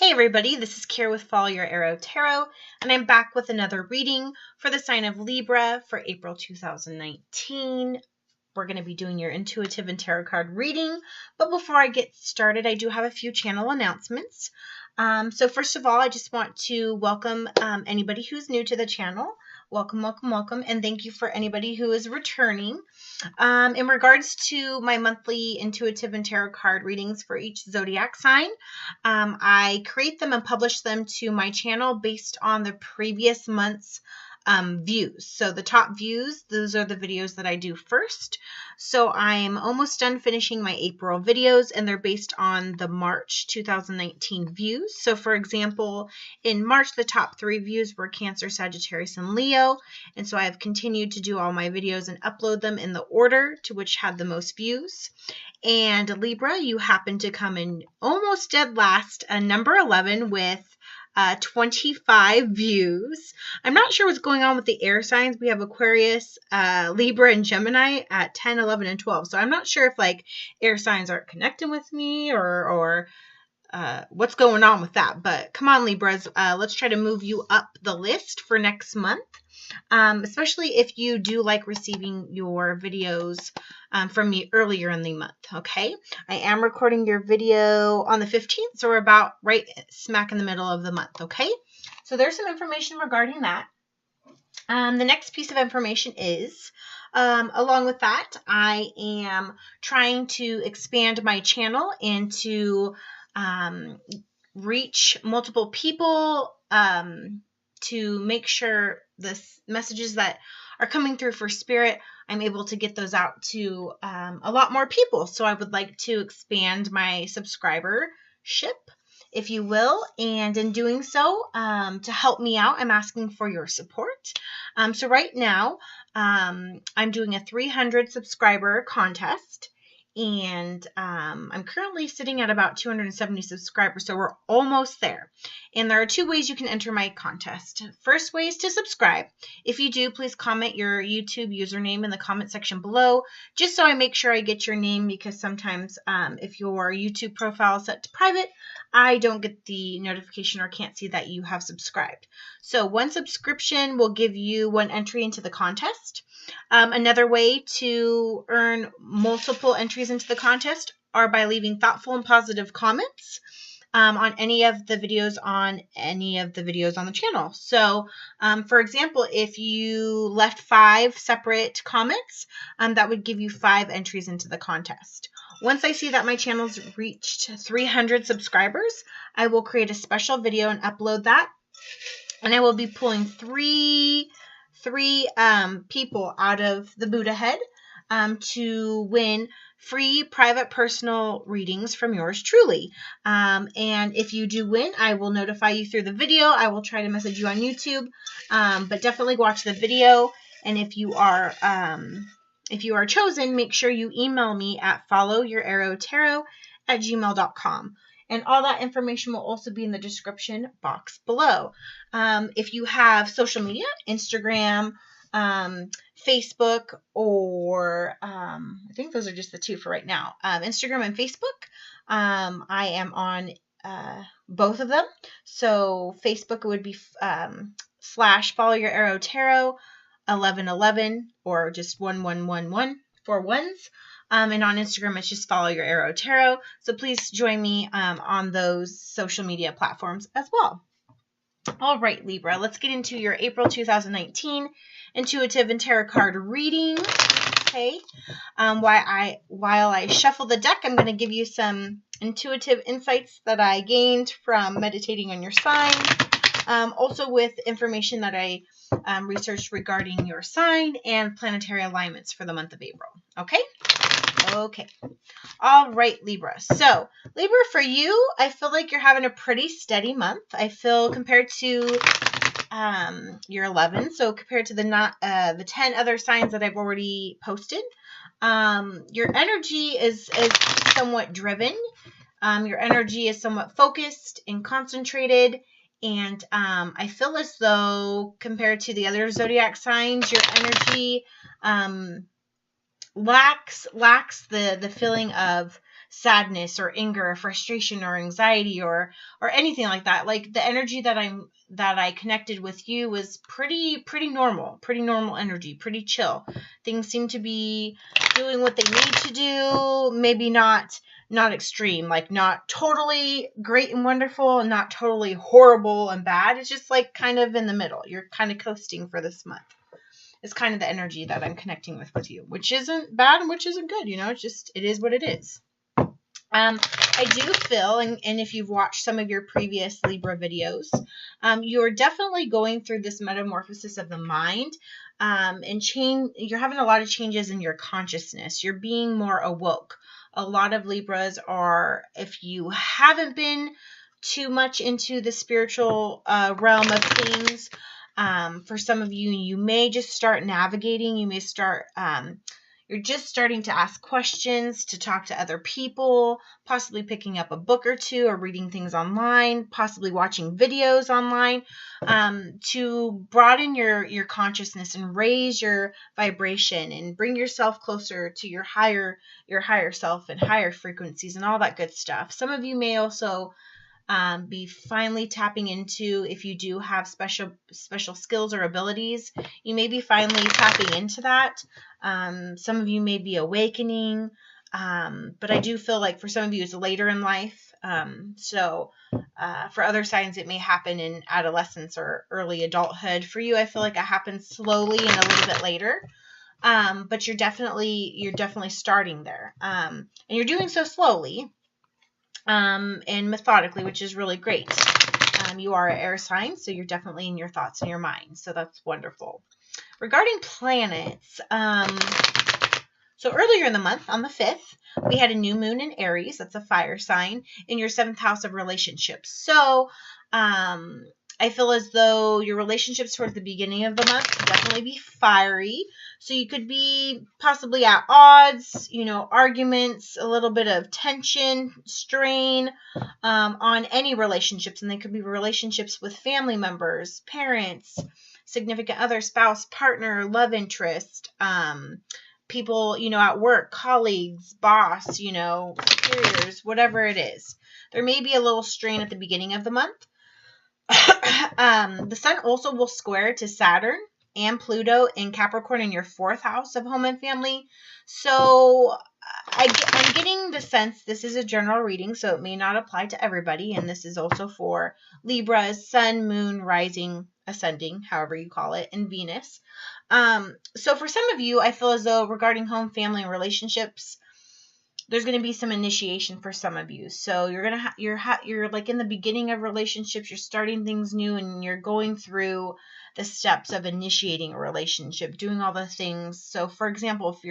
Hey everybody, this is Kira with Follow Your Arrow Tarot, and I'm back with another reading for the sign of Libra for April 2019. We're going to be doing your intuitive and tarot card reading, but before I get started, I do have a few channel announcements. So first of all, I just want to welcome anybody who's new to the channel. Welcome, welcome, welcome, and thank you for anybody who is returning. In regards to my monthly intuitive and tarot card readings for each zodiac sign, I create them and publish them to my channel based on the previous month's views. So the top views, those are the videos that I do first. So I'm almost done finishing my April videos, and they're based on the March 2019 views. So for example, in March, the top 3 views were Cancer, Sagittarius, and Leo. And so I have continued to do all my videos and upload them in the order to which had the most views. And Libra, you happen to come in almost dead last, number 11 with 25 views. I'm not sure what's going on with the air signs. We have Aquarius, Libra, and Gemini at 10, 11, and 12. So I'm not sure if like air signs aren't connecting with me or what's going on with that. But come on, Libras, let's try to move you up the list for next month. Especially if you do like receiving your videos from me earlier in the month, okay? I am recording your video on the 15th, so we're about right smack in the middle of the month, okay? So there's some information regarding that. The next piece of information is, along with that, I am trying to expand my channel and to reach multiple people to make sure the messages that are coming through for Spirit, I'm able to get those out to a lot more people. So I would like to expand my subscribership, if you will, and in doing so, to help me out, I'm asking for your support. So right now, I'm doing a 300 subscriber contest, and I'm currently sitting at about 270 subscribers, so we're almost there. And there are 2 ways you can enter my contest. First way is to subscribe. If you do, please comment your YouTube username in the comment section below, just so I make sure I get your name, because sometimes if your YouTube profile is set to private, I don't get the notification or can't see that you have subscribed. So 1 subscription will give you 1 entry into the contest. Another way to earn multiple entries into the contest are by leaving thoughtful and positive comments on any of the videos on the channel. So, for example, if you left 5 separate comments, that would give you 5 entries into the contest. Once I see that my channel's reached 300 subscribers, I will create a special video and upload that. And I will be pulling three people out of the Buddha head to win free private personal readings from yours truly. And if you do win, I will notify you through the video. I will try to message you on YouTube, but definitely watch the video. And if you are chosen, make sure you email me at FollowYourArrowTarot@gmail.com. And all that information will also be in the description box below. If you have social media, Instagram, Facebook, or I think those are just the 2 for right now. Instagram and Facebook. I am on both of them. So Facebook would be / FollowYourArrowTarot 1111, or just 1111 for ones. And on Instagram, it's just Follow Your Arrow Tarot. So please join me on those social media platforms as well. All right, Libra, let's get into your April 2019 intuitive and tarot card reading. Okay. While I shuffle the deck, I'm going to give you some intuitive insights that I gained from meditating on your sign. Also with information that I researched regarding your sign and planetary alignments for the month of April. Okay? Okay. All right, Libra. So, Libra, for you, I feel like you're having a pretty steady month. I feel compared to your 11, so compared to the 10 other signs that I've already posted, your energy is somewhat driven. Your energy is somewhat focused and concentrated. And I feel as though compared to the other zodiac signs, your energy lacks the feeling of sadness or anger or frustration or anxiety or anything like that. Like the energy that I connected with you was pretty normal energy, pretty chill. Things seem to be doing what they need to do, maybe not extreme, like not totally great and wonderful and not totally horrible and bad. It's just like kind of in the middle. You're kind of coasting for this month. It's kind of the energy that I'm connecting with you, which isn't bad and which isn't good. It's just, it is what it is. I do feel, and if you've watched some of your previous Libra videos, you're definitely going through this metamorphosis of the mind, and you're having a lot of changes in your consciousness. You're being more awoke. A lot of Libras are, if you haven't been too much into the spiritual realm of things, for some of you, you may just start navigating. You may start, you're just starting to ask questions, to talk to other people, possibly picking up a book or two or reading things online, possibly watching videos online, to broaden your consciousness and raise your vibration and bring yourself closer to your higher self and higher frequencies and all that good stuff. Some of you may also be finally tapping into, if you do have special skills or abilities, you may be finally tapping into that. Some of you may be awakening, but I do feel like for some of you it's later in life. So for other signs it may happen in adolescence or early adulthood. For you, I feel like it happens slowly and a little bit later. But you're definitely starting there. And you're doing so slowly. And methodically, which is really great. You are an air sign, so you're definitely in your thoughts and your mind, so that's wonderful. Regarding planets, so earlier in the month, on the 5th, we had a new moon in Aries, that's a fire sign, in your 7th house of relationships. So, I feel as though your relationships towards the beginning of the month could definitely be fiery. So you could be possibly at odds, arguments, a little bit of tension, strain on any relationships. And they could be relationships with family members, parents, significant other, spouse, partner, love interest, people, at work, colleagues, boss, superiors, whatever it is. There may be a little strain at the beginning of the month. The sun also will square to Saturn and Pluto in Capricorn in your 4th house of home and family. So I'm getting the sense, this is a general reading, so it may not apply to everybody. And this is also for Libras, sun, moon, rising, ascending, however you call it, and Venus. So for some of you, I feel as though regarding home, family, and relationships, there's going to be some initiation for some of you. So you're like in the beginning of relationships, you're starting things new, and you're going through the steps of initiating a relationship, doing all the things. So for example, if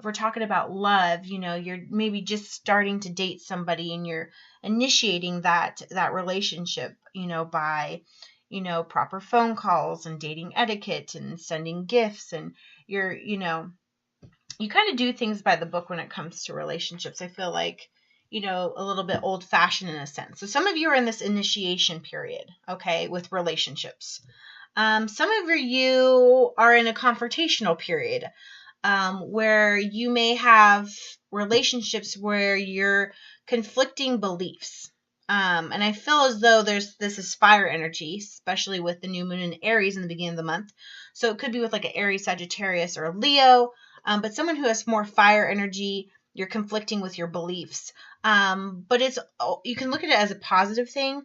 we're talking about love, you're maybe just starting to date somebody and you're initiating that relationship, by, proper phone calls and dating etiquette and sending gifts, and you're, you kind of do things by the book when it comes to relationships. I feel like, a little bit old fashioned in a sense. So some of you are in this initiation period, okay, with relationships. Some of you are in a confrontational period, where you may have relationships where you're conflicting beliefs. And I feel as though this is fire energy, especially with the new moon in Aries in the beginning of the month. So it could be with like an Aries, Sagittarius, or a Leo. But someone who has more fire energy, you're conflicting with your beliefs. But you can look at it as a positive thing.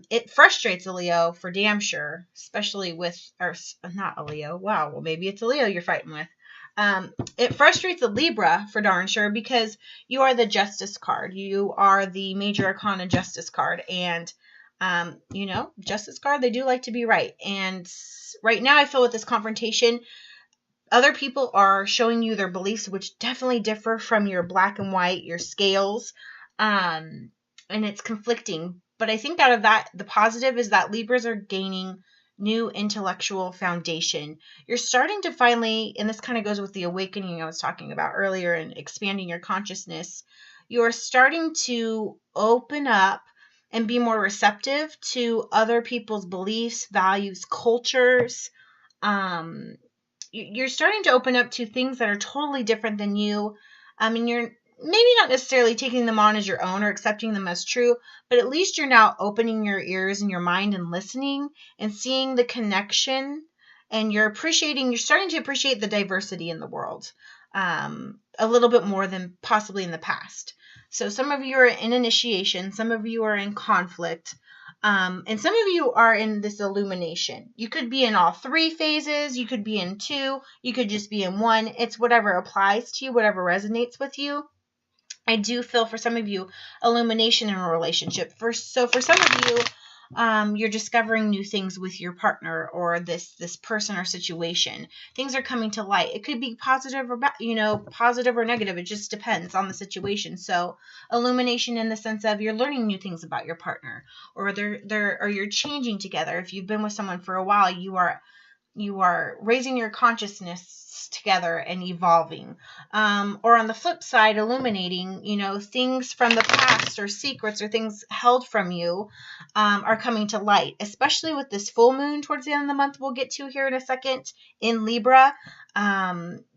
It frustrates a Leo for damn sure, especially or not a Leo. Wow, well, maybe it's a Leo you're fighting with. It frustrates a Libra for darn sure, because you are the Justice card. You are the Major Arcana Justice card. And, Justice card, they do like to be right. And right now I feel with this confrontation, other people are showing you their beliefs, which definitely differ from your black and white, your scales, and it's conflicting. But I think out of that, the positive is that Libras are gaining new intellectual foundation. You're starting to finally, and this kind of goes with the awakening I was talking about earlier and expanding your consciousness, you're starting to open up and be more receptive to other people's beliefs, values, cultures. You're starting to open up to things that are totally different than you. And you're maybe not necessarily taking them on as your own or accepting them as true, but at least you're now opening your ears and your mind and listening and seeing the connection, and you're starting to appreciate the diversity in the world a little bit more than possibly in the past. So some of you are in initiation, some of you are in conflict, and some of you are in this illumination. You could be in all 3 phases, you could be in 2, you could just be in 1. It's whatever applies to you, whatever resonates with you. I do feel for some of you illumination in a relationship. So for some of you, you're discovering new things with your partner or this person or situation. Things are coming to light. It could be positive or positive or negative. It just depends on the situation. So illumination in the sense of you're learning new things about your partner, or you're changing together. If you've been with someone for a while, you are raising your consciousness together and evolving. Or on the flip side, illuminating, things from the past or secrets or things held from you are coming to light, especially with this full moon towards the end of the month we'll get to here in a second in Libra.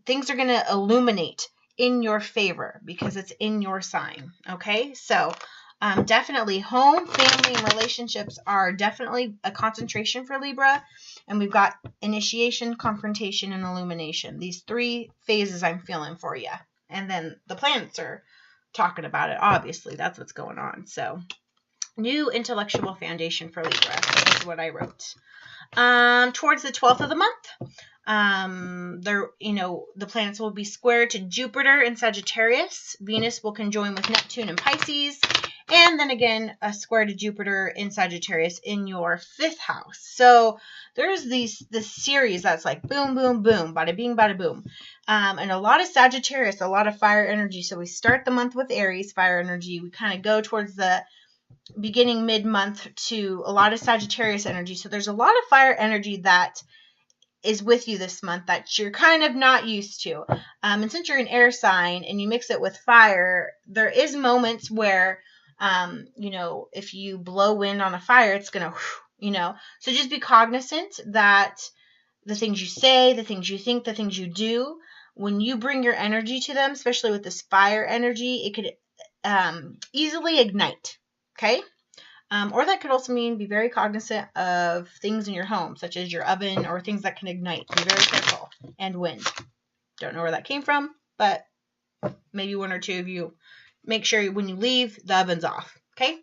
Things are going to illuminate in your favor because it's in your sign. Okay, so definitely home, family, and relationships are definitely a concentration for Libra. And we've got initiation, confrontation, and illumination. These 3 phases I'm feeling for you. And then the planets are talking about it. Obviously, that's what's going on. So, new intellectual foundation for Libra. So this is what I wrote. Towards the 12th of the month, the planets will be square to Jupiter in Sagittarius. Venus will conjoin with Neptune in Pisces. And then again, a square to Jupiter in Sagittarius in your 5th house. So there's this series that's like boom, boom, boom, bada bing, bada boom. And a lot of Sagittarius, a lot of fire energy. So we start the month with Aries, fire energy. We kind of go towards the beginning mid-month to a lot of Sagittarius energy. So there's a lot of fire energy that is with you this month that you're kind of not used to. And since you're an air sign and you mix it with fire, there is moments where if you blow wind on a fire, it's going to, so just be cognizant that the things you say, the things you think, the things you do, when you bring your energy to them, especially with this fire energy, it could easily ignite. Okay. Or that could also mean be very cognizant of things in your home, such as your oven or things that can ignite. Be very careful. And wind. Don't know where that came from, but maybe 1 or 2 of you make sure when you leave, the oven's off. Okay.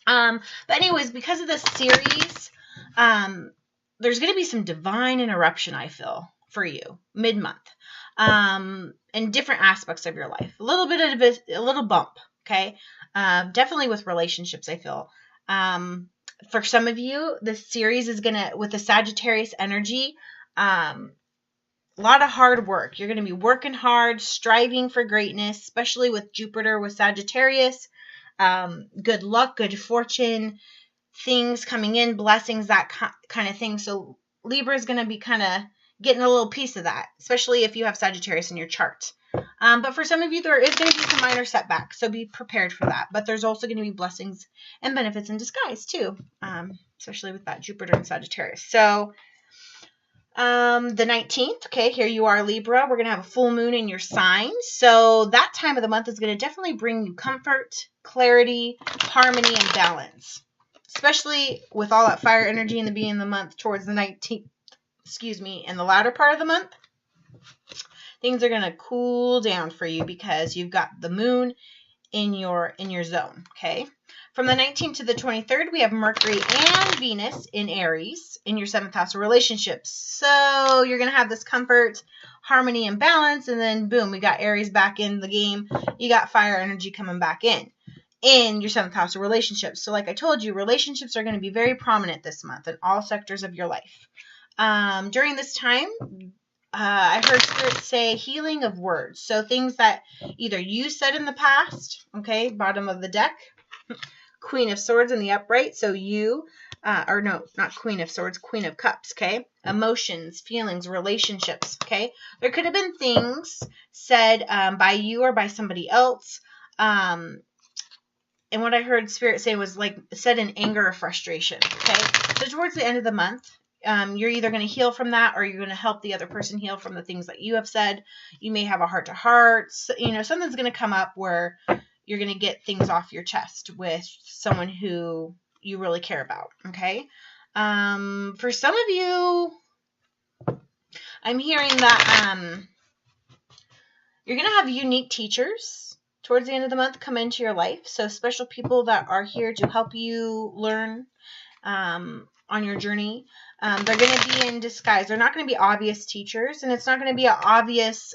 But anyways, because of this series, there's going to be some divine interruption, I feel, for you mid-month, in different aspects of your life. A little bump. Okay. Definitely with relationships, I feel. For some of you, this series is with the Sagittarius energy, a lot of hard work. You're going to be working hard, striving for greatness, especially with Jupiter, with Sagittarius. Good luck, good fortune, things coming in, blessings, that kind of thing. So Libra is going to be kind of getting a little piece of that, especially if you have Sagittarius in your chart. But for some of you, there is going to be some minor setbacks, so be prepared for that. But there's also going to be blessings and benefits in disguise too, especially with that Jupiter and Sagittarius. So the 19th, okay, here you are, Libra. We're going to have a full moon in your sign. So that time of the month is going to definitely bring you comfort, clarity, harmony, and balance, especially with all that fire energy in the beginning of the month towards the 19th, in the latter part of the month. Things are going to cool down for you because you've got the moon in your zone, okay? From the 19th to the 23rd, we have Mercury and Venus in Aries in your 7th house of relationships. So you're going to have this comfort, harmony, and balance, and then boom, we got Aries back in the game. You got fire energy coming back in your 7th house of relationships. So like I told you, relationships are going to be very prominent this month in all sectors of your life. During this time, I heard Spirit say healing of words. So things that either you said in the past, okay, bottom of the deck, Queen of Swords in the upright. So you, or no, not Queen of Swords, Queen of Cups, okay? Emotions, feelings, relationships, okay? There could have been things said by you or by somebody else. And what I heard Spirit say was like said in anger or frustration, okay? So towards the end of the month, You're either going to heal from that, or you're going to help the other person heal from the things that you have said. You may have a heart-to-heart. You know, something's going to come up where you're going to get things off your chest with someone who you really care about, okay? For some of you, I'm hearing that you're going to have unique teachers towards the end of the month come into your life. So special people that are here to help you learn on your journey. They're going to be in disguise. They're not going to be obvious teachers, and it's not going to be an obvious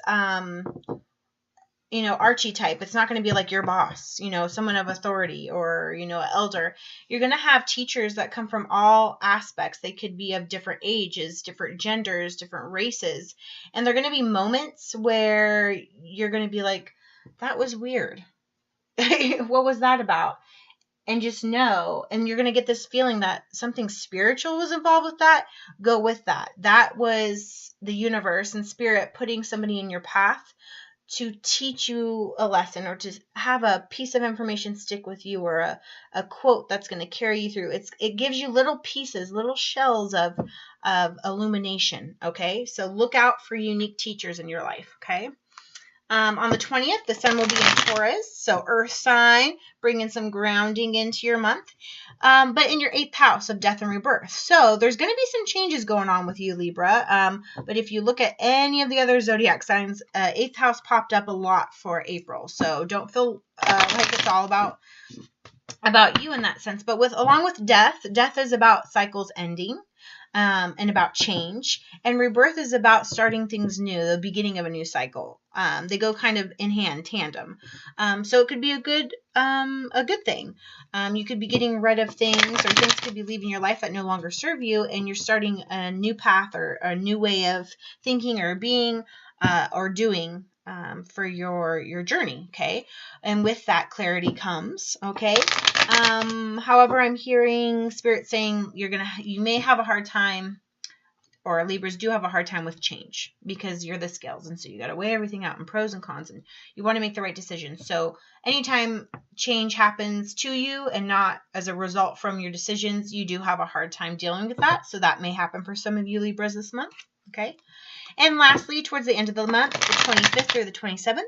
you know, Archie type. It's not going to be like your boss, you know, someone of authority, or, you know, an elder. You're going to have teachers that come from all aspects. They could be of different ages, different genders, different races. And they're going to be moments where you're going to be like, that was weird. What was that about? And just know, and you're going to get this feeling that something spiritual was involved with that. Go with that. That was the universe and spirit putting somebody in your path to teach you a lesson, or to have a piece of information stick with you, or a quote that's going to carry you through. It gives you little pieces, little shells of illumination, okay? So look out for unique teachers in your life, okay? On the 20th, the sun will be in Taurus, so earth sign, bringing some grounding into your month, but in your 8th house of death and rebirth. So there's going to be some changes going on with you, Libra, but if you look at any of the other zodiac signs, 8th house popped up a lot for April, so don't feel like it's all about you in that sense. But along with death is about cycles ending. And about change, and rebirth is about starting things new, the beginning of a new cycle. They go kind of in hand, tandem. So it could be a good thing. You could be getting rid of things, or things could be leaving your life that no longer serve you, and you're starting a new path, or a new way of thinking, or being, or doing, for your journey, okay? And with that, clarity comes, okay? However, I'm hearing Spirit saying you may have a hard time, or Libras do have a hard time with change, because you're the scales, and so you got to weigh everything out, and pros and cons, and you want to make the right decision. So anytime change happens to you and not as a result from your decisions, you do have a hard time dealing with that. So that may happen for some of you Libras this month, okay? And lastly, towards the end of the month, the 25th through the 27th,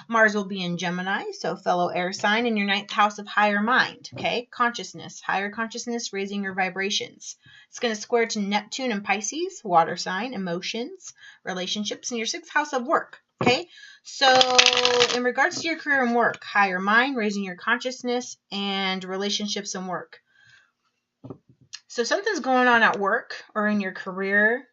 Mars will be in Gemini, so fellow air sign, in your 9th house of higher mind, okay? Consciousness, higher consciousness, raising your vibrations. It's going to square to Neptune and Pisces, water sign, emotions, relationships, in your 6th house of work, okay? So in regards to your career and work, higher mind, raising your consciousness, and relationships and work. So something's going on at work or in your career,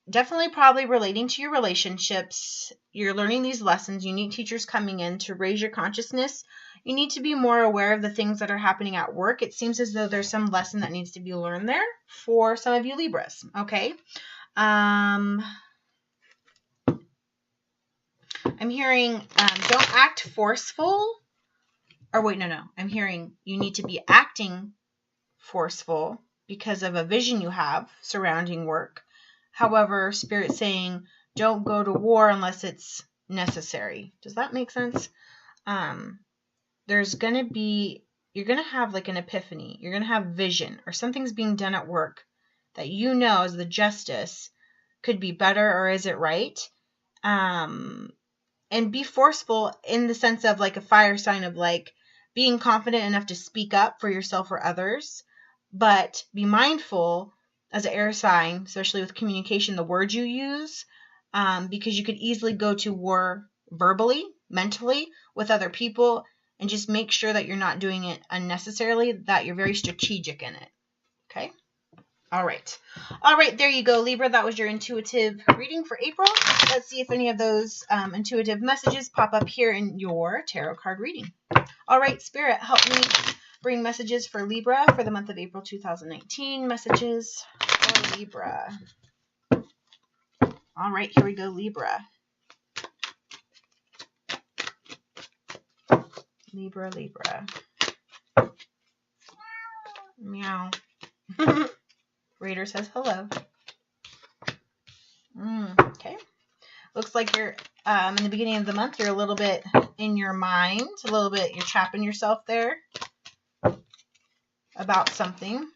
definitely probably relating to your relationships. You're learning these lessons. You need teachers coming in to raise your consciousness. You need to be more aware of the things that are happening at work. It seems as though there's some lesson that needs to be learned there for some of you Libras, okay? I'm hearing don't act forceful. Or wait, no. I'm hearing you need to be acting forceful because of a vision you have surrounding work. However, Spirit's saying don't go to war unless it's necessary. Does that make sense? There's going to be, you're going to have like an epiphany. You're going to have vision, or something's being done at work that you know as the justice could be better, or is it right? And be forceful in the sense of like a fire sign of like being confident enough to speak up for yourself or others, but be mindful as an air sign, especially with communication, the words you use, because you could easily go to war verbally, mentally, with other people, and just make sure that you're not doing it unnecessarily, that you're very strategic in it, okay? All right, there you go, Libra. That was your intuitive reading for April. Let's see if any of those intuitive messages pop up here in your tarot card reading. All right, Spirit, help me bring messages for Libra for the month of April 2019. Messages for Libra. All right, here we go, Libra. Libra. Meow. Raider says hello. Okay. Looks like you're in the beginning of the month, you're a little bit in your mind, you're trapping yourself there about something.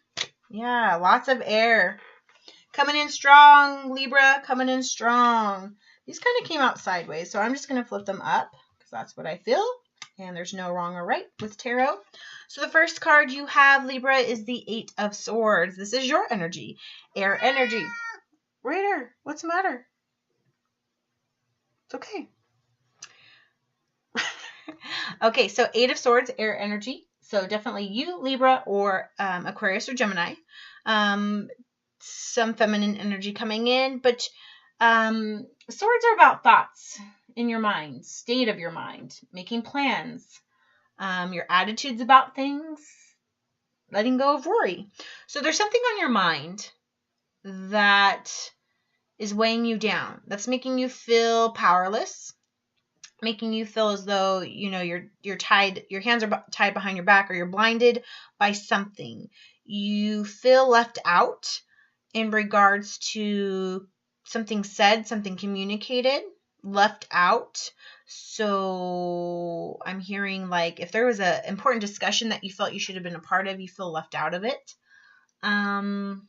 Yeah, lots of air. coming in strong, Libra, coming in strong. These kind of came out sideways, so I'm just going to flip them up because that's what I feel. And there's no wrong or right with tarot. So the first card you have, Libra, is the 8 of Swords. This is your energy, air energy. Rider, what's the matter? It's okay. Okay, so 8 of Swords, air energy. So definitely you, Libra, or Aquarius or Gemini. Some feminine energy coming in, but swords are about thoughts in your mind, state of your mind, making plans, your attitudes about things, letting go of worry. So there's something on your mind that is weighing you down, that's making you feel powerless, making you feel as though, you know, you're tied, your hands are tied behind your back, or you're blinded by something. You feel left out in regards to something said, something communicated, left out. So I'm hearing like if there was an important discussion that you felt you should have been a part of, you feel left out of it. And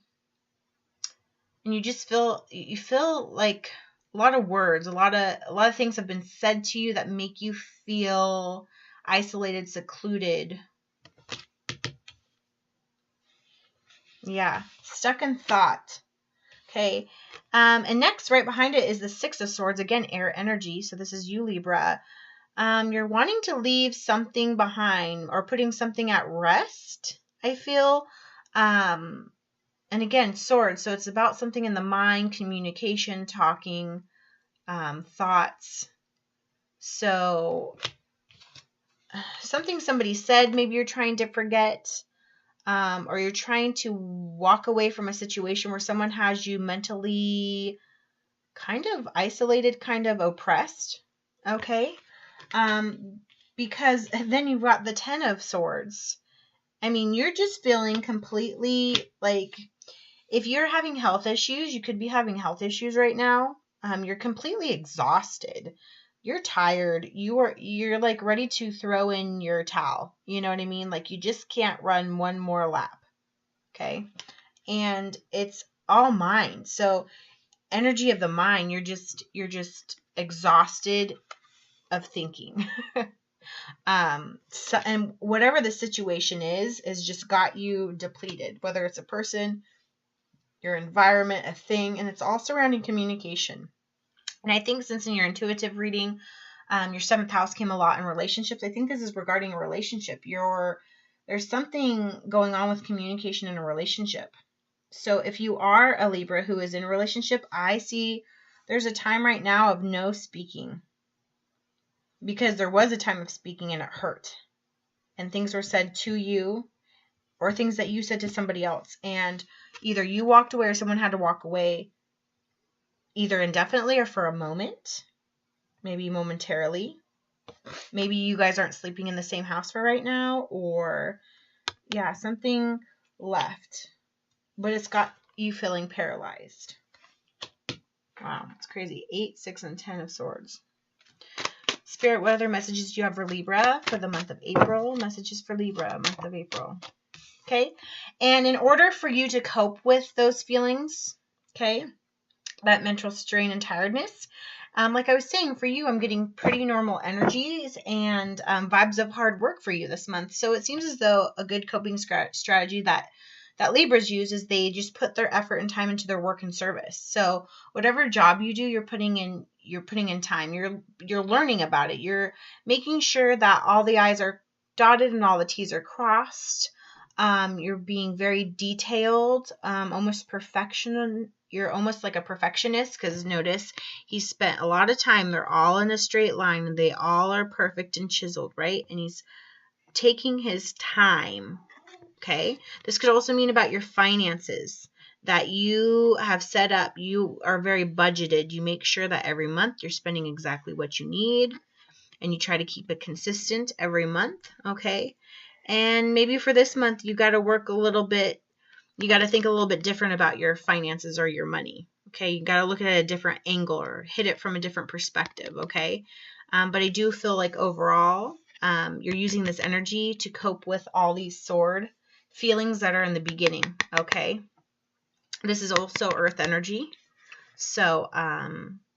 you just feel like a lot of words, a lot of things have been said to you that make you feel isolated, secluded. Yeah, stuck in thought. Okay. And next, right behind it is the 6 of Swords. Again, air energy. So this is you, Libra. You're wanting to leave something behind or putting something at rest, I feel. And again, Swords. So it's about something in the mind, communication, talking, thoughts. So something somebody said, maybe you're trying to forget. Or you're trying to walk away from a situation where someone has you mentally kind of isolated, kind of oppressed. Okay. Because then you've got the 10 of Swords. I mean, you're just feeling completely like if you're having health issues, you could be having health issues right now. You're completely exhausted. You're tired. You're like ready to throw in your towel. You know what I mean? Like you just can't run one more lap. Okay. And it's all mind. So energy of the mind, you're just exhausted of thinking. So, and whatever the situation is just got you depleted, whether it's a person, your environment, a thing, and it's all surrounding communication. And I think since in your intuitive reading, your 7th house came a lot in relationships, I think this is regarding a relationship. There's something going on with communication in a relationship. So if you are a Libra who is in a relationship, I see there's a time right now of no speaking. Because there was a time of speaking and it hurt. And things were said to you or things that you said to somebody else. And either you walked away or someone had to walk away either indefinitely or for a moment. Maybe momentarily. Maybe you guys aren't sleeping in the same house for right now. Or, yeah, something left. But it's got you feeling paralyzed. Wow, it's crazy. 8, 6, and 10 of Swords. Spirit, what other messages do you have for Libra for the month of April? Messages for Libra, month of April. Okay. And in order for you to cope with those feelings, okay, that mental strain and tiredness, like I was saying, for you, I'm getting pretty normal energies and vibes of hard work for you this month. So it seems as though a good coping strategy that Libras use is they just put their effort and time into their work and service. So whatever job you do, you're putting in time. You're learning about it. You're making sure that all the I's are dotted and all the T's are crossed. You're being very detailed, almost perfection. You're almost like a perfectionist because notice he spent a lot of time. They're all in a straight line and they all are perfect and chiseled, right? And he's taking his time. Okay. This could also mean about your finances that you have set up. You are very budgeted. You make sure that every month you're spending exactly what you need and you try to keep it consistent every month. Okay. And maybe for this month, you got to work a little bit. You got to think a little bit different about your finances or your money. Okay. You got to look at it at a different angle or hit it from a different perspective. Okay. But I do feel like overall, you're using this energy to cope with all these sword feelings that are in the beginning. Okay. This is also earth energy. So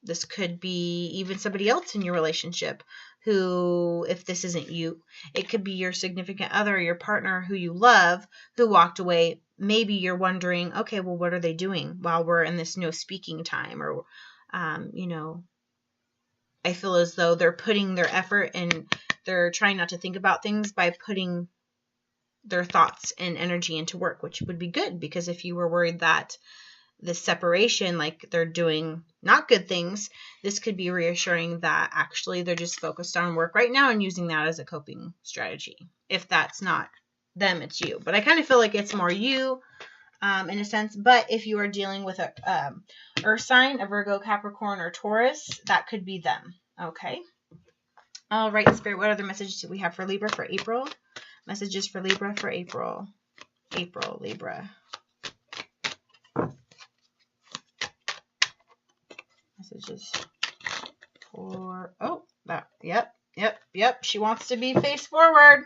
this could be even somebody else in your relationship who, if this isn't you, it could be your significant other, your partner who you love, who walked away. Maybe you're wondering, okay, well, what are they doing while we're in this no speaking time? Or, you know, I feel as though they're putting their effort and they're trying not to think about things by putting their thoughts and energy into work, which would be good, because if you were worried that this separation, like they're doing not good things, this could be reassuring that actually they're just focused on work right now and using that as a coping strategy. If that's not them, it's you. But I kind of feel like it's more you in a sense. But if you are dealing with a earth sign, a Virgo, Capricorn, or Taurus, that could be them. Okay. All right, Spirit, what other messages do we have for Libra for April? Messages for Libra for April. April, Libra. Messages for, oh, that, yep. She wants to be face forward.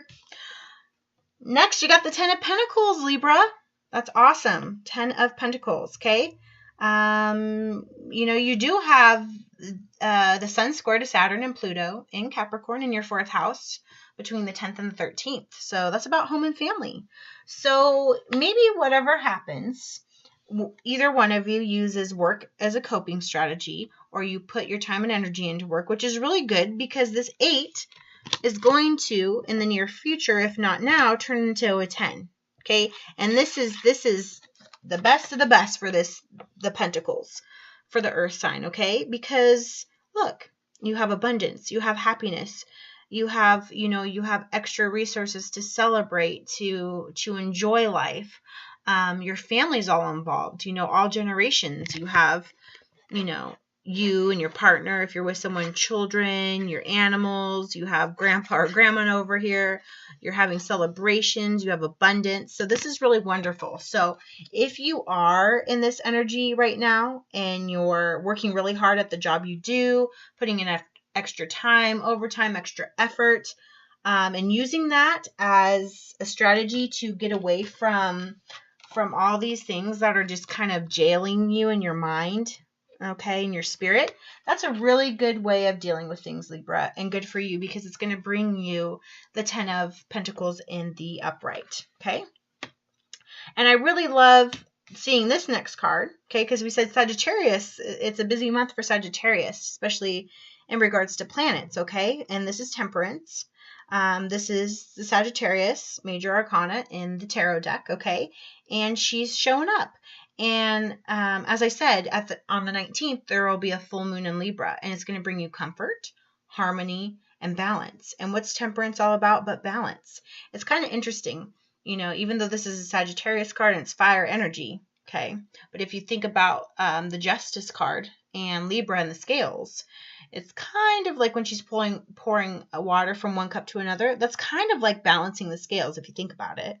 Next, you got the 10 of Pentacles, Libra. That's awesome. 10 of Pentacles, okay? You know, you do have the Sun square to Saturn and Pluto in Capricorn in your 4th house between the 10th and the 13th. So that's about home and family. So maybe whatever happens, either one of you uses work as a coping strategy, or you put your time and energy into work, which is really good, because this 8 is going to, in the near future, if not now, turn into a 10. Okay, and this is the best of the best for the Pentacles, for the Earth sign. Okay, because look, you have abundance, you have happiness, you have, you know, you have extra resources to celebrate, to enjoy life. Your family's all involved, you know, all generations. You have, you know, you and your partner, if you're with someone, children, your animals, you have grandpa or grandma over here, you're having celebrations, you have abundance. So this is really wonderful. So if you are in this energy right now and you're working really hard at the job you do, putting in extra time, overtime, extra effort, and using that as a strategy to get away from all these things that are just kind of jailing you in your mind, okay, in your spirit, that's a really good way of dealing with things, Libra, and good for you, because it's going to bring you the 10 of Pentacles in the upright, okay? And I really love seeing this next card, okay, because we said Sagittarius, it's a busy month for Sagittarius, especially in regards to planets, okay? And this is Temperance. This is the Sagittarius Major Arcana in the tarot deck, okay? And she's showing up. And as I said, on the 19th, there will be a full moon in Libra, and it's going to bring you comfort, harmony, and balance. And what's Temperance all about but balance? It's kind of interesting, you know, even though this is a Sagittarius card and it's fire energy, okay? But if you think about the Justice card and Libra and the scales, it's kind of like when she's pouring water from one cup to another. That's kind of like balancing the scales if you think about it.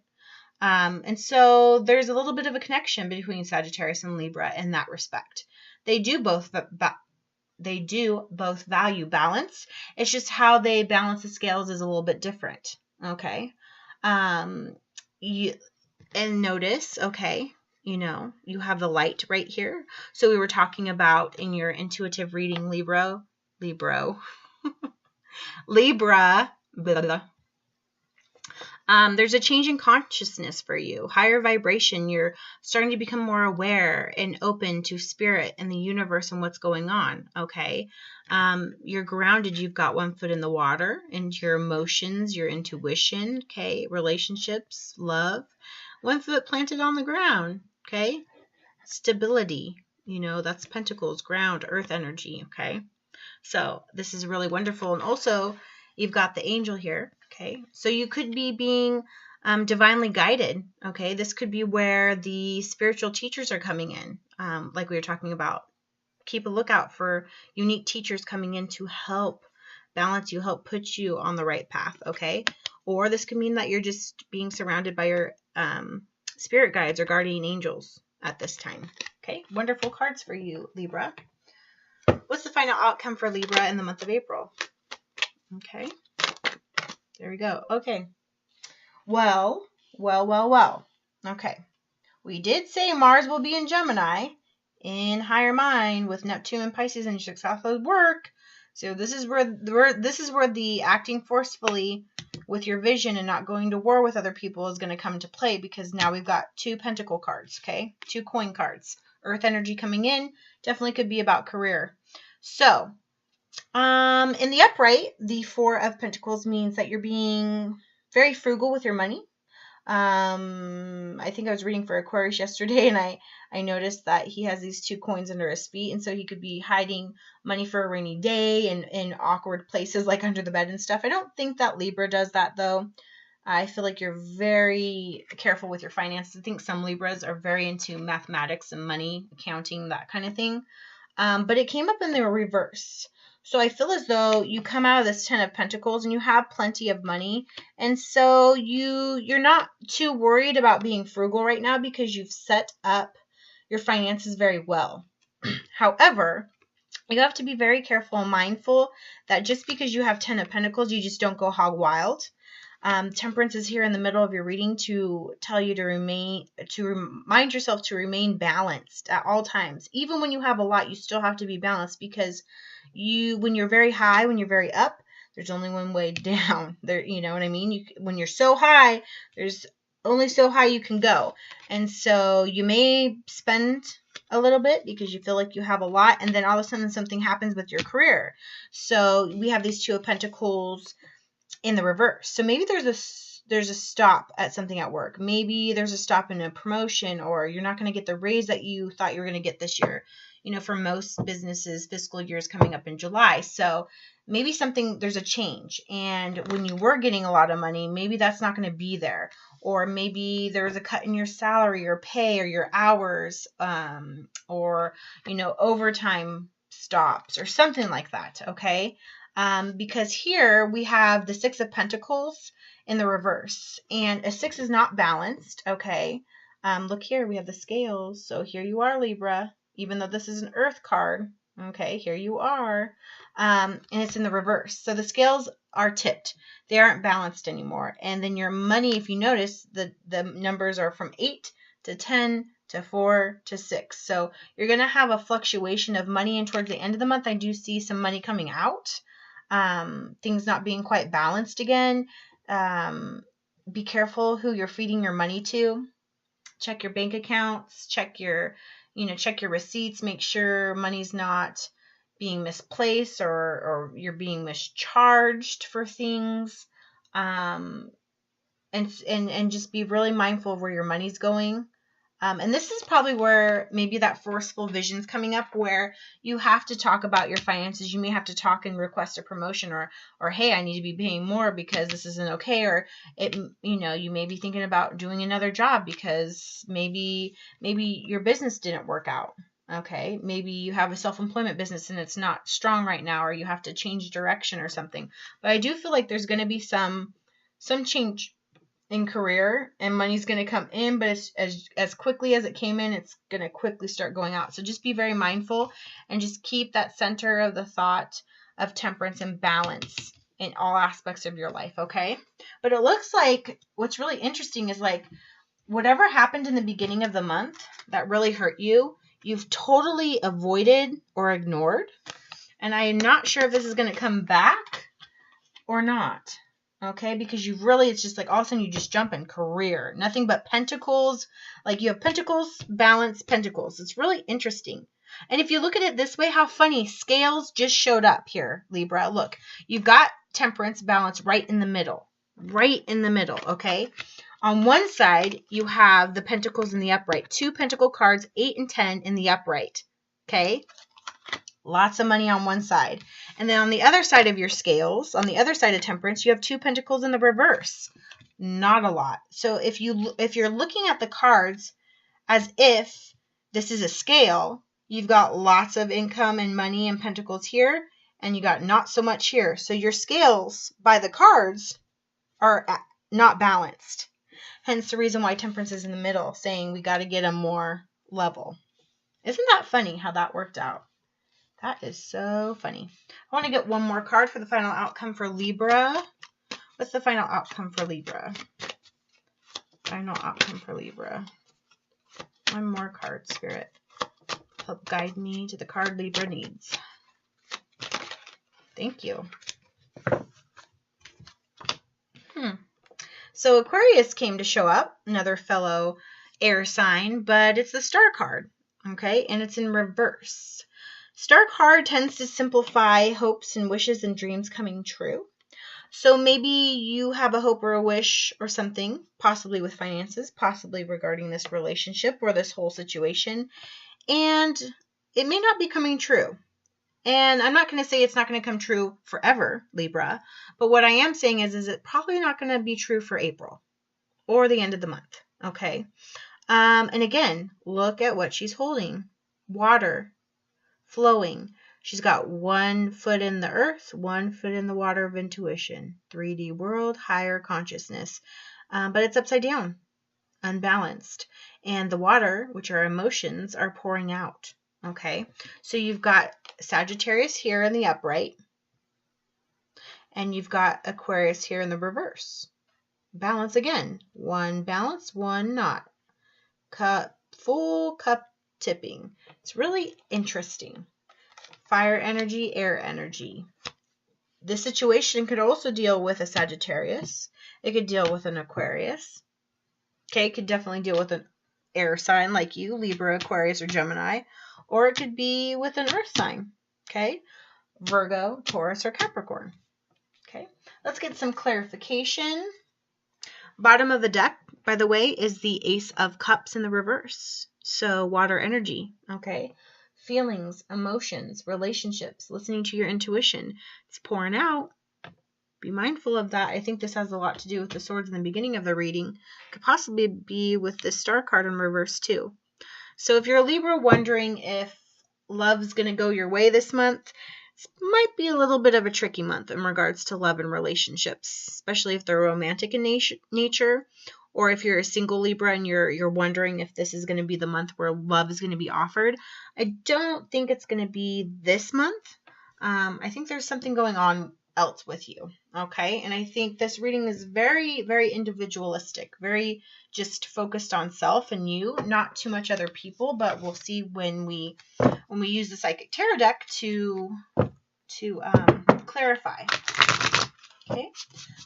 And so there's a little bit of a connection between Sagittarius and Libra in that respect. They do both value balance. It's just how they balance the scales is a little bit different. Okay. And notice, okay, you know, you have the light right here. So we were talking about in your intuitive reading, Libra, blah, blah. There's a change in consciousness for you, higher vibration. You're starting to become more aware and open to spirit and the universe and what's going on, okay? You're grounded. You've got one foot in the water, into your emotions, your intuition, okay? Relationships, love. One foot planted on the ground, okay? Stability, you know, that's Pentacles, ground, earth energy, okay? So this is really wonderful. And also, you've got the angel here. Okay, so you could be being divinely guided. Okay, this could be where the spiritual teachers are coming in, like we were talking about. Keep a lookout for unique teachers coming in to help balance you, help put you on the right path. Okay, or this could mean that you're just being surrounded by your spirit guides or guardian angels at this time. Okay, wonderful cards for you, Libra. What's the final outcome for Libra in the month of April? Okay. There we go. Okay. Well. Okay. We did say Mars will be in Gemini in higher mind with Neptune and Pisces and 6th house of work. So this is where the acting forcefully with your vision and not going to war with other people is going to come into play, because now we've got 2 pentacle cards, okay? 2 coin cards. Earth energy coming in, definitely could be about career. So, in the upright, the 4 of Pentacles means that you're being very frugal with your money. I think I was reading for Aquarius yesterday, and I noticed that he has these 2 coins under his feet, and so he could be hiding money for a rainy day and in awkward places like under the bed and stuff. I don't think that Libra does that, though. I feel like you're very careful with your finances. I think some Libras are very into mathematics and money, accounting, that kind of thing. But it came up in the reverse. So I feel as though you come out of this 10 of Pentacles and you have plenty of money. And so you're not too worried about being frugal right now because you've set up your finances very well. However, you have to be very careful and mindful that just because you have 10 of Pentacles, you just don't go hog wild. Temperance is here in the middle of your reading to tell you to remind yourself to remain balanced at all times. Even when you have a lot, you still have to be balanced, because when you're very high, when you're very up, there's only one way down. There, you know what I mean? When you're so high, there's only so high you can go. And so you may spend a little bit because you feel like you have a lot, and then all of a sudden something happens with your career. So we have these 2 of Pentacles in the reverse. So maybe there's a stop at something at work. Maybe there's a stop in a promotion, or you're not going to get the raise that you thought you were going to get this year. You know, for most businesses, fiscal year is coming up in July. So maybe there's a change. And when you were getting a lot of money, maybe that's not going to be there. Or maybe there was a cut in your salary or pay or your hours, or, you know, overtime stops or something like that. Okay. Because here we have the 6 of Pentacles in the reverse, and a 6 is not balanced. Okay. Look here, we have the scales. So here you are, Libra, even though this is an earth card. Okay, here you are. And it's in the reverse. So the scales are tipped. They aren't balanced anymore. And then your money, if you notice, the numbers are from 8 to 10 to 4 to 6. So you're going to have a fluctuation of money, and towards the end of the month, I do see some money coming out. Things not being quite balanced again. Be careful who you're feeding your money to. Check your bank accounts, check your receipts, make sure money's not being misplaced or you're being mischarged for things. And just be really mindful of where your money's going. And this is probably where maybe that forceful vision's coming up, where you have to talk about your finances. You may have to talk and request a promotion, or hey, I need to be paying more because this isn't okay. Or you may be thinking about doing another job because maybe your business didn't work out. Okay, maybe you have a self-employment business and it's not strong right now, or you have to change direction or something. But I do feel like there's going to be some change in career, and money's going to come in, but as quickly as it came in, it's going to quickly start going out. So just be very mindful and just keep that center of the thought of temperance and balance in all aspects of your life, okay? But it looks like what's really interesting is, like, whatever happened in the beginning of the month that really hurt you, you've totally avoided or ignored. And I am not sure if this is going to come back or not. Okay, because it's just like all of a sudden you just jump in career. Nothing but pentacles. Like, you have pentacles, balance, pentacles. It's really interesting. And if you look at it this way, how funny. Scales just showed up here, Libra. Look, you've got temperance, balance right in the middle. Right in the middle, okay? On one side, you have the pentacles in the upright. 2 pentacle cards, 8 and 10 in the upright. Okay? Lots of money on one side. And then on the other side of your scales, on the other side of temperance, you have 2 pentacles in the reverse. Not a lot. So if you're looking at the cards as if this is a scale, you've got lots of income and money and pentacles here, and you got not so much here. So your scales by the cards are not balanced. Hence the reason why temperance is in the middle, saying we got to get them more level. Isn't that funny how that worked out? That is so funny. I want to get one more card for the final outcome for Libra. What's the final outcome for Libra? Final outcome for Libra. One more card, Spirit. Help guide me to the card Libra needs. Thank you. So Aquarius came to show up, another fellow air sign, but it's the Star card, okay? And it's in reverse. Star card tends to simplify hopes and wishes and dreams coming true. So maybe you have a hope or a wish or something, possibly with finances, possibly regarding this relationship or this whole situation, and it may not be coming true. And I'm not going to say it's not going to come true forever, Libra, but what I am saying is it's probably not going to be true for April or the end of the month, okay? And again, look at what she's holding. Water, flowing. She's got 1 foot in the earth, 1 foot in the water of intuition, 3D world, higher consciousness, but it's upside down, unbalanced. And the water, which are emotions, are pouring out. Okay, so you've got Sagittarius here in the upright, and you've got Aquarius here in the reverse. Balance again. 1 balance, 1 not. Cup, full cup tipping. It's really interesting. Fire energy, air energy. This situation could also deal with a Sagittarius. It could deal with an Aquarius. Okay, it could definitely deal with an air sign like you, Libra, Aquarius, or Gemini. Or it could be with an earth sign, okay? Virgo, Taurus, or Capricorn, okay? Let's get some clarification. Bottom of the deck, by the way, is the Ace of Cups in the reverse. So water energy, okay? Feelings, emotions, relationships, listening to your intuition. It's pouring out. Be mindful of that. I think this has a lot to do with the swords in the beginning of the reading. Could possibly be with the Star card in reverse too. So if you're a Libra wondering if love's going to go your way this month, it might be a little bit of a tricky month in regards to love and relationships, especially if they're romantic in nature, or if you're a single Libra and you're wondering if this is going to be the month where love is going to be offered. I don't think it's going to be this month. I think there's something going on else with you, okay? And I think this reading is very, very individualistic, very just focused on self and you, not too much other people, but we'll see when we use the Psychic Tarot deck to clarify. Okay,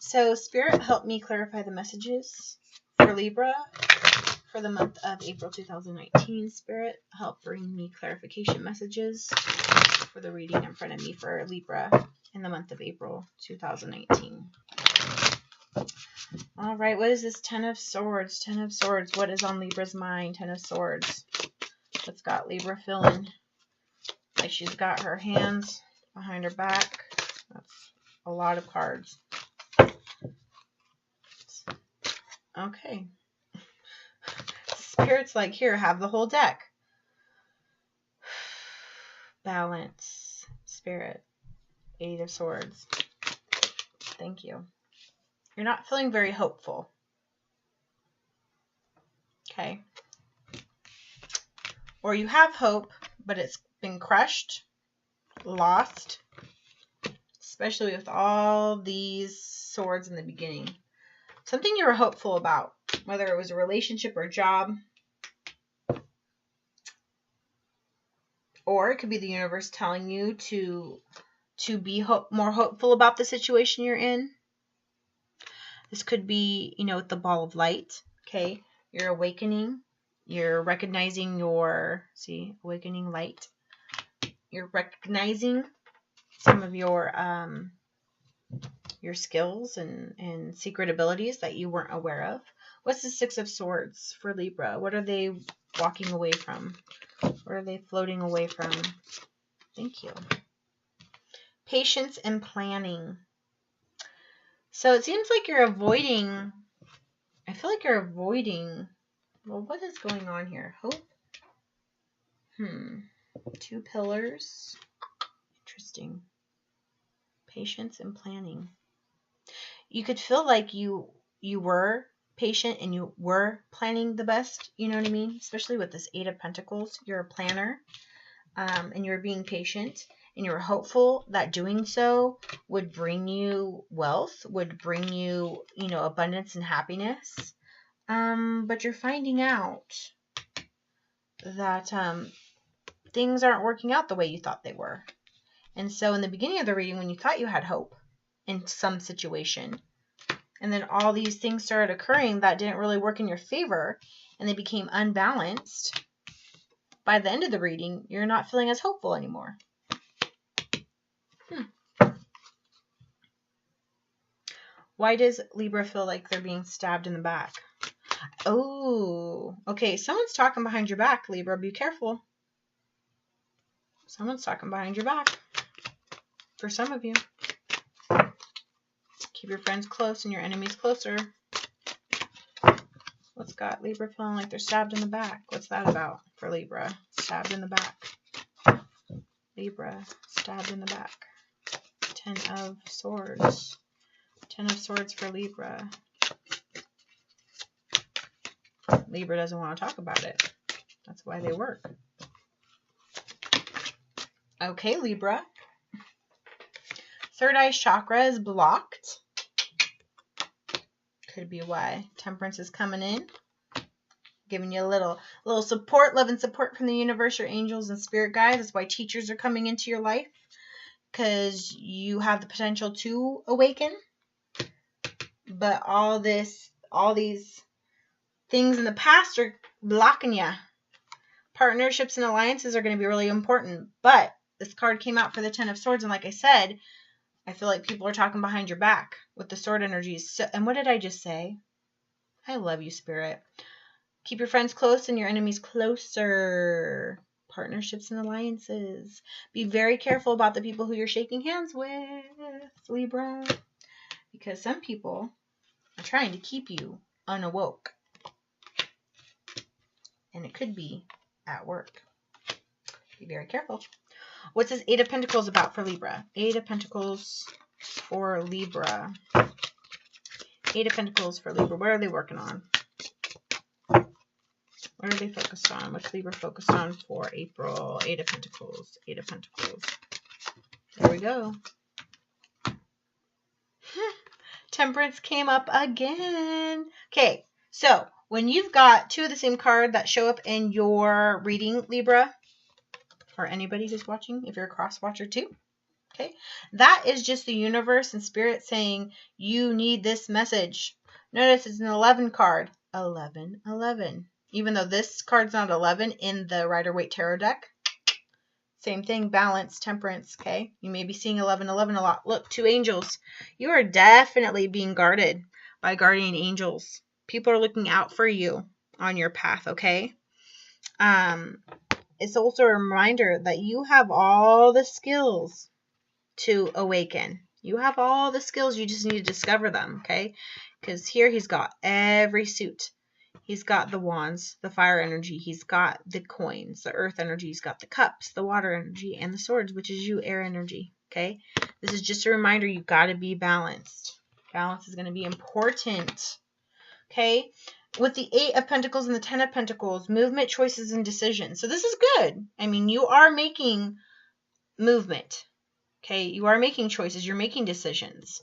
so Spirit, help me clarify the messages for Libra for the month of April 2019. Spirit, help bring me clarification messages for the reading in front of me for Libra in the month of April 2019. All right, what is this 10 of Swords? 10 of Swords, what is on Libra's mind? 10 of Swords. What's got Libra feeling? Like she's got her hands behind her back. That's a lot of cards. Okay. Spirit's like, here, have the whole deck. Balance. Spirit. 8 of Swords. Thank you. You're not feeling very hopeful. Okay. Or you have hope, but it's been crushed, lost, especially with all these swords in the beginning. Something you were hopeful about, whether it was a relationship or a job. Or it could be the universe telling you to be more hopeful about the situation you're in. This could be, with the ball of light, okay? You're awakening. You're recognizing awakening light. You're recognizing some of your skills and secret abilities that you weren't aware of. What's the 6 of Swords for Libra? What are they walking away from? What are they floating away from? Thank you. Patience and planning. So it seems like you're avoiding, I feel like you're avoiding, well, what is going on here? Hope? 2 pillars. Interesting. Patience and planning. You could feel like you were patient and you were planning the best, you know what I mean? Especially with this 8 of Pentacles. You're a planner, and you're being patient. And you're hopeful that doing so would bring you wealth, would bring you, abundance and happiness. But you're finding out that things aren't working out the way you thought they were. And so in the beginning of the reading, when you thought you had hope in some situation, and then all these things started occurring that didn't really work in your favor, and they became unbalanced, by the end of the reading, you're not feeling as hopeful anymore. Why does Libra feel like they're being stabbed in the back? Oh, okay. Someone's talking behind your back, Libra. Be careful. Someone's talking behind your back. For some of you. Keep your friends close and your enemies closer. What's got Libra feeling like they're stabbed in the back? What's that about for Libra? Stabbed in the back. Libra, stabbed in the back. 10 of Swords. 10 of Swords for Libra. Libra doesn't want to talk about it. That's why they work. Okay, Libra. Third eye chakra is blocked. Could be why. Temperance is coming in. Giving you a little support, love and support from the universe, your angels and spirit guides. That's why teachers are coming into your life. Because you have the potential to awaken. But all these things in the past are blocking you. Partnerships and alliances are going to be really important. But this card came out for the 10 of Swords. And like I said, I feel like people are talking behind your back with the sword energies. So, and what did I just say? I love you, Spirit. Keep your friends close and your enemies closer. Partnerships and alliances. Be very careful about the people who you're shaking hands with, Libra. Because some people are trying to keep you unawoke. And it could be at work. Be very careful. What's this 8 of Pentacles about for Libra? 8 of Pentacles for Libra. 8 of Pentacles for Libra. What are they working on? What are they focused on? What's Libra focused on for April? 8 of Pentacles. 8 of Pentacles. There we go. Temperance came up again. Okay, so when you've got 2 of the same card that show up in your reading, Libra, or anybody who's watching, if you're a cross watcher too, okay, that is just the universe and spirit saying you need this message. Notice it's an 11 card. 11, 11. Even though this card's not 11 in the Rider-Waite tarot deck. Same thing, balance, temperance, okay? You may be seeing 11, 11 a lot. Look, 2 angels. You are definitely being guarded by guardian angels. People are looking out for you on your path, okay? It's also a reminder that you have all the skills to awaken. You have all the skills. You just need to discover them, okay? Because here he's got every suit. He's got the wands, the fire energy. He's got the coins, the earth energy. He's got the cups, the water energy, and the swords, which is you, air energy, okay? This is just a reminder you got to be balanced. Balance is going to be important, okay? With the 8 of Pentacles and the 10 of Pentacles, movement, choices, and decisions. So this is good. I mean, you are making movement, okay? You are making choices. You're making decisions.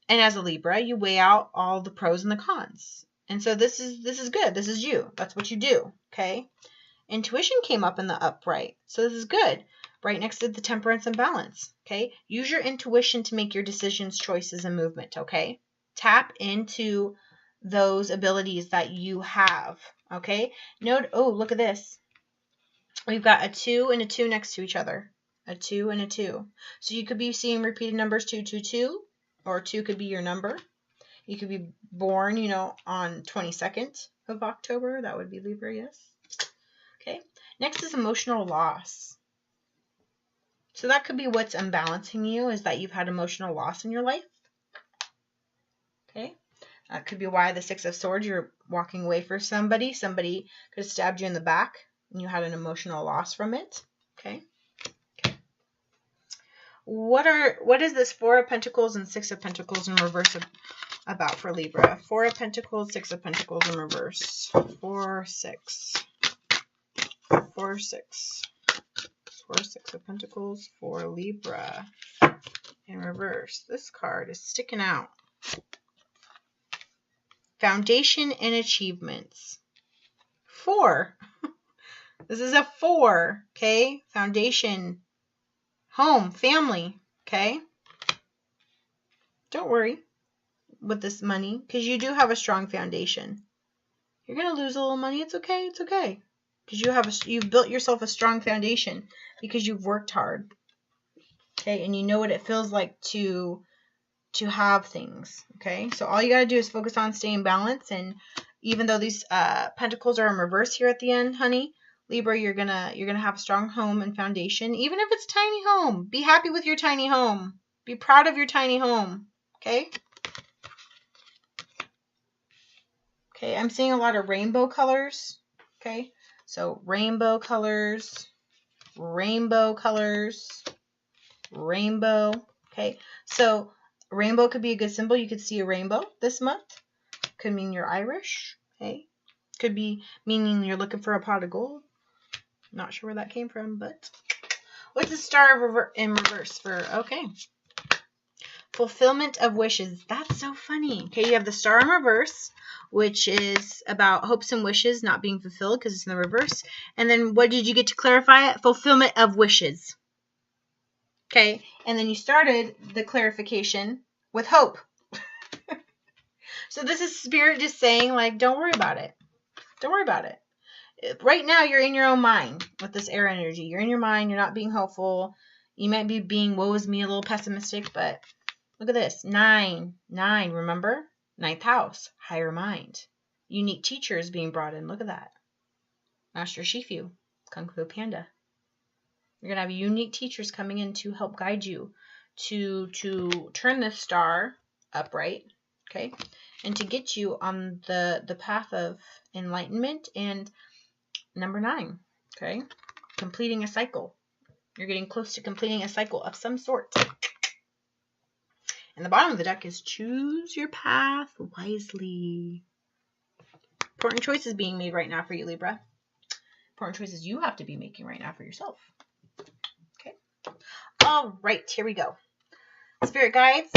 And as a Libra, you weigh out all the pros and the cons. And so this is good. This is you. That's what you do, okay? Intuition came up in the upright. So this is good. Right next to the temperance and balance, okay? Use your intuition to make your decisions, choices, and movement, okay? Tap into those abilities that you have, okay? Note, oh, look at this. We've got a 2 and a 2 next to each other. A 2 and a 2. So you could be seeing repeated numbers 2, 2, 2. Or 2 could be your number. You could be born, you know, on 22nd of October. That would be Libra, yes. Okay. Next is emotional loss. So that could be what's unbalancing you, is that you've had emotional loss in your life. Okay. That could be why the 6 of Swords, you're walking away from somebody. Somebody could have stabbed you in the back and you had an emotional loss from it. Okay. What is this 4 of Pentacles and 6 of Pentacles in reverse about for Libra? 4 of Pentacles, 6 of Pentacles in reverse. 4, 6. 4, 6. 4, 6 of Pentacles for Libra in reverse. This card is sticking out. Foundation and achievements 4. This is a 4, okay? Foundation, home, family, okay? Don't worry with this money, because you do have a strong foundation. You're going to lose a little money. It's okay. It's okay. Because you've built yourself a strong foundation because you've worked hard. Okay? And you know what it feels like to have things. Okay? So all you got to do is focus on staying balanced. And even though these pentacles are in reverse here at the end, honey, Libra, you're gonna have a strong home and foundation. Even if it's tiny home, be happy with your tiny home. Be proud of your tiny home. Okay? Okay, I'm seeing a lot of rainbow colors. Okay, so rainbow colors, rainbow colors, rainbow. Okay, so rainbow could be a good symbol. You could see a rainbow this month. Could mean you're Irish. Okay, could be meaning you're looking for a pot of gold. Not sure where that came from, but what's the star in reverse for? Okay. Fulfillment of wishes. That's so funny. Okay, you have the star in reverse, which is about hopes and wishes not being fulfilled because it's in the reverse. And then what did you get to clarify it? Fulfillment of wishes. Okay, and then you started the clarification with hope. So this is Spirit just saying, like, don't worry about it. Don't worry about it. Right now, you're in your own mind with this air energy. You're in your mind. You're not being hopeful. You might be being, woe is me, a little pessimistic, but look at this. 9. Remember? 9th house. Higher mind. Unique teachers being brought in. Look at that. Master Shifu. Kung Fu Panda. You're going to have unique teachers coming in to help guide you to turn this star upright. Okay? And to get you on the path of enlightenment. And number 9. Okay? Completing a cycle. You're getting close to completing a cycle of some sort. And the bottom of the deck is choose your path wisely. Important choices being made right now for you, Libra. Important choices you have to be making right now for yourself. Okay. All right, here we go. Spirit guides,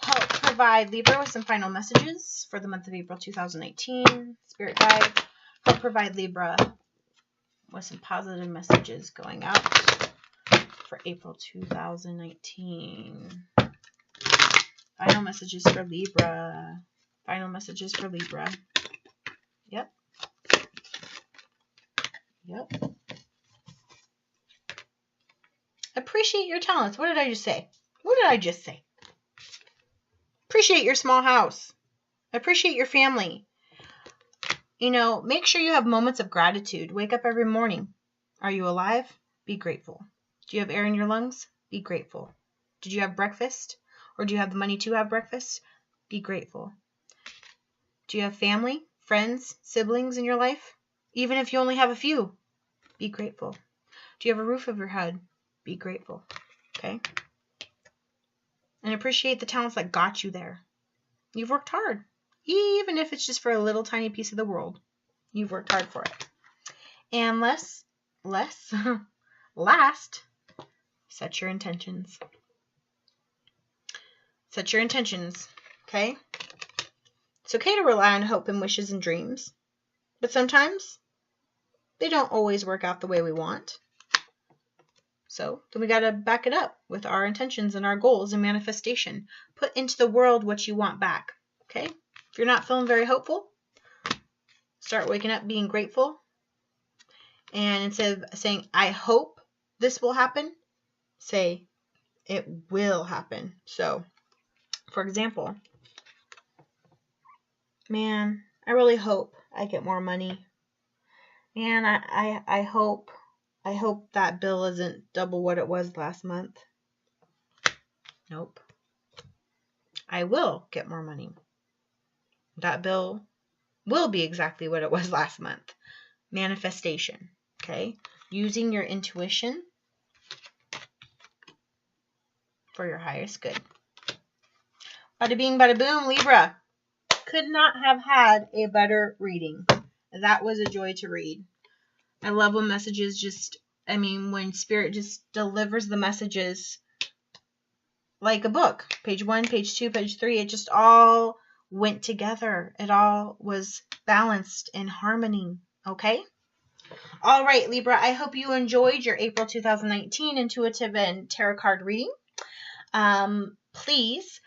help provide Libra with some final messages for the month of April 2019. Spirit guides, help provide Libra with some positive messages going out for April 2019. Final messages for Libra. Final messages for Libra. Yep. Yep. Appreciate your talents. What did I just say? What did I just say? Appreciate your small house. Appreciate your family. You know, make sure you have moments of gratitude. Wake up every morning. Are you alive? Be grateful. Do you have air in your lungs? Be grateful. Did you have breakfast? Or do you have the money to have breakfast? Be grateful. Do you have family, friends, siblings in your life? Even if you only have a few, be grateful. Do you have a roof over your head? Be grateful. Okay? And appreciate the talents that got you there. You've worked hard. Even if it's just for a little tiny piece of the world. You've worked hard for it. And last, set your intentions. Set your intentions, okay? It's okay to rely on hope and wishes and dreams, but sometimes they don't always work out the way we want. So then we got to back it up with our intentions and our goals and manifestation. Put into the world what you want back, okay? If you're not feeling very hopeful, start waking up being grateful. And instead of saying, I hope this will happen, say, it will happen. So, for example, man, I really hope I get more money. Man, I hope that bill isn't double what it was last month. Nope. I will get more money. That bill will be exactly what it was last month. Manifestation, okay? Using your intuition for your highest good. Bada bing, bada boom, Libra. Could not have had a better reading. That was a joy to read. I love when messages when Spirit just delivers the messages like a book. Page 1, page 2, page 3. It just all went together. It all was balanced in harmony. Okay? All right, Libra, I hope you enjoyed your April 2019 intuitive and tarot card reading. Please,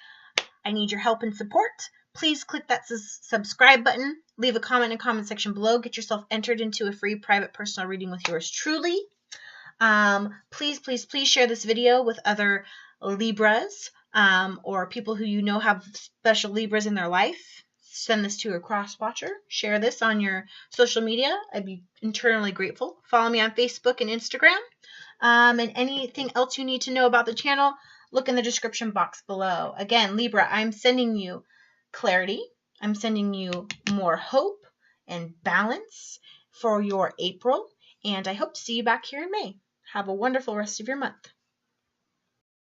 I need your help and support. Please click that subscribe button. Leave a comment in the comment section below. Get yourself entered into a free private personal reading with yours truly. Please, please, please share this video with other Libras or people who you know have special Libras in their life. Send this to a cross watcher. Share this on your social media. I'd be eternally grateful. Follow me on Facebook and Instagram. And anything else you need to know about the channel, look in the description box below. Again, Libra, I'm sending you clarity. I'm sending you more hope and balance for your April. And I hope to see you back here in May. Have a wonderful rest of your month.